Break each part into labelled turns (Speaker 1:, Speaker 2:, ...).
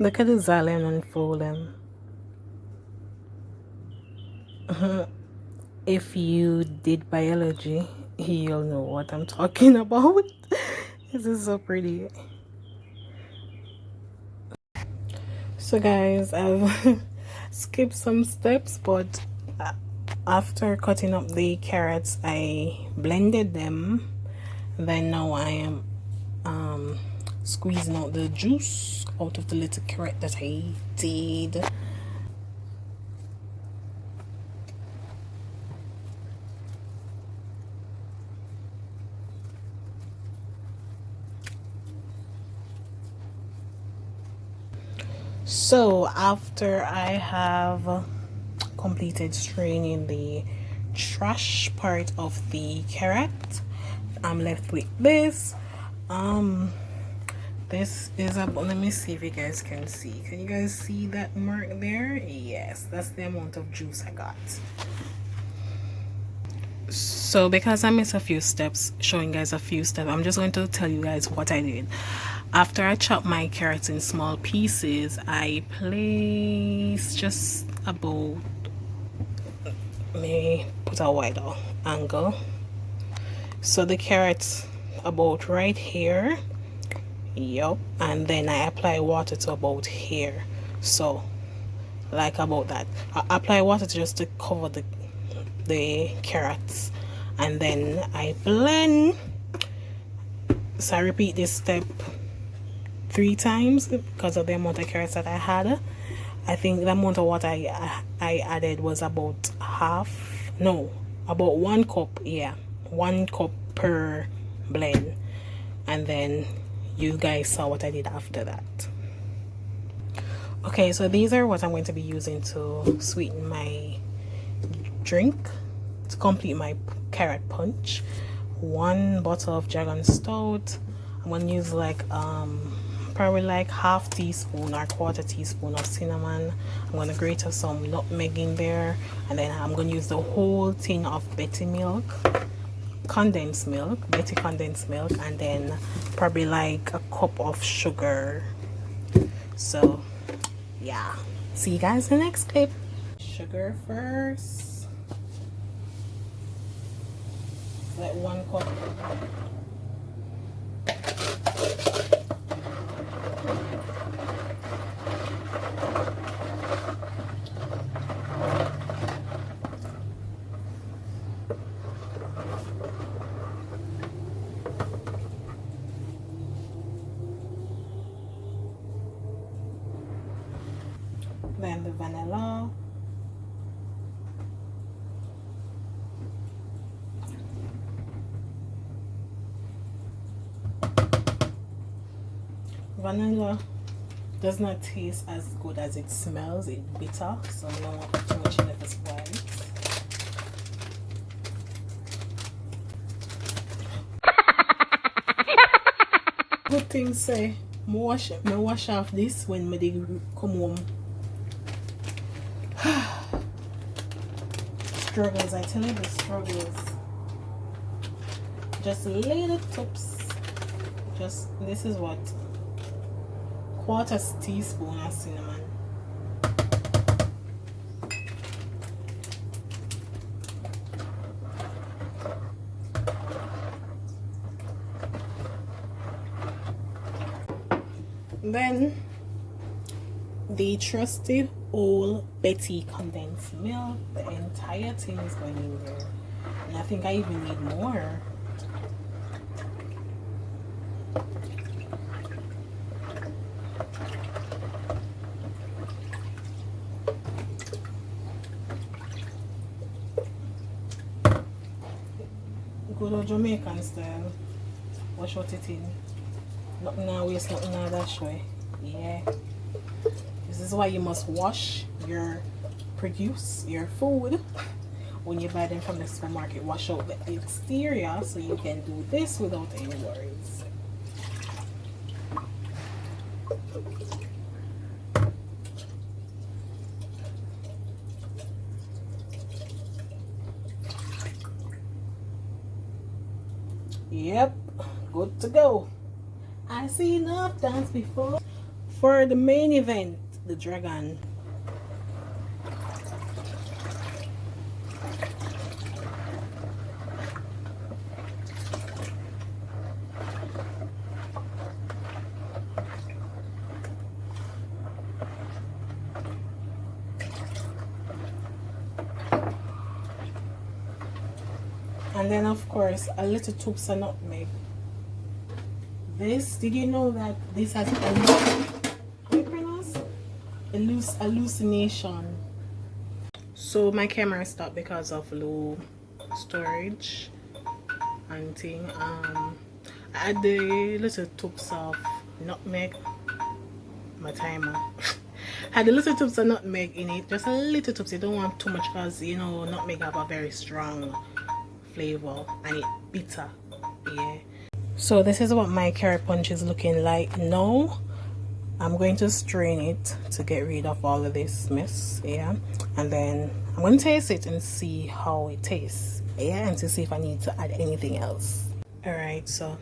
Speaker 1: Look at the xylem unfolding. If you did biology, you'll know what I'm talking about. This is so pretty. So guys, I've skipped some steps, but after cutting up the carrots, I blended them. Then now I am squeezing out the juice out of the little carrot that I did. So after I have completed straining the trash part of the carrot, I'm left with this. This is let me see if you guys can see. Can you guys see that mark there? Yes, that's the amount of juice I got. So because I missed a few steps, showing guys a few steps, I'm just going to tell you guys what I did. After I chopped my carrots in small pieces, I placed just about, may put a wider angle, so the carrots about right here. Yup. And then I apply water to about here, so like about that. I apply water just to cover the carrots, and then I blend. So I repeat this step 3 times because of the amount of carrots that I had. I think the amount of water I added was about about 1 cup. Yeah, 1 cup per blend. And then you guys saw what I did after that. Okay, so these are what I'm going to be using to sweeten my drink, to complete my carrot punch. 1 bottle of Dragon Stout. I'm going to use like probably like 1/2 teaspoon or 1/4 teaspoon of cinnamon. I'm going to grate some nutmeg in there, and then I'm going to use the whole tin of Betty milk, condensed milk, Betty condensed milk, and then probably like a cup of sugar. So yeah, see you guys in the next clip. Sugar first, like 1 cup. Then the vanilla. Vanilla does not taste as good as it smells. It's bitter, so I don't want too much in it to spoil it. Good thing say, me wash off this when me come home. Struggles, I tell you the struggles. Just little tips. Just, this is what, 1/4 teaspoon of cinnamon. Then the trusty old Betty condensed milk. The entire thing is going in there, and I think I even need more. Good old Jamaican style. Wash out it in. Nothing now waste, nothing now dash way. Yeah. This is why you must wash your produce, your food, when you buy them from the supermarket. Wash out the exterior so you can do this without any worries. Yep, good to go. I see enough dance before. for the main event, the dragon. And then of course a little toops of nutmeg. This, did you know that this has hallucination? So my camera stopped because of low storage and thing. I had the little toops of nutmeg. My timer. Had a little toops of nutmeg in it, just a little toops. You don't want too much because you know nutmeg have a very strong flavor and it's bitter. Yeah. So this is what my carrot punch is looking like now. I'm going to strain it to get rid of all of this mess. Yeah. And then I'm going to taste it and see how it tastes. Yeah. And to see if I need to add anything else. Alright, so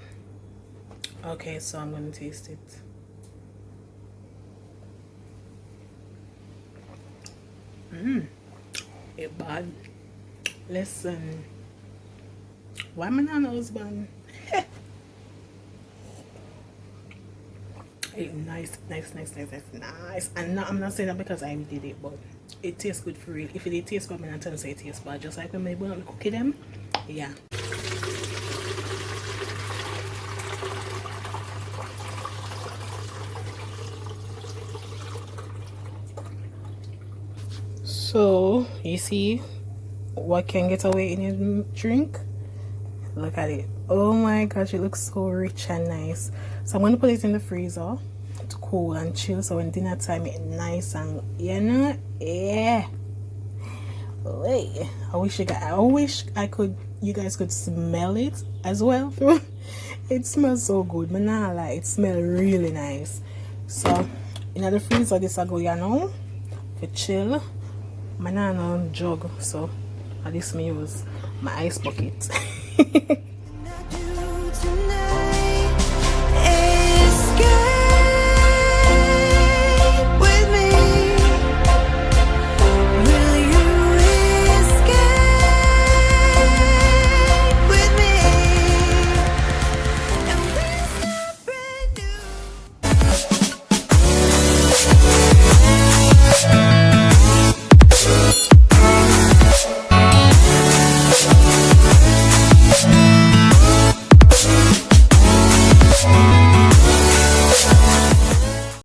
Speaker 1: okay, so I'm going to taste it. It's bad. Listen. Why am I not a husband? It's nice. And no, I'm not saying that because I did it, but it tastes good for real. If it tastes good, I'm not trying to say it tastes bad. Just like when I want to cook them. Yeah. So you see what can get away in your drink? Look at it. Oh my gosh, it looks so rich and nice. So I'm going to put it in the freezer to cool and chill, so when dinner time it's nice and you know, yeah. Wait, I wish I could, you guys could smell it as well. It smells so good, but nah, like it smells really nice. So in the freezer this I go, you know, for chill. My nana jug, so at this me use my ice bucket.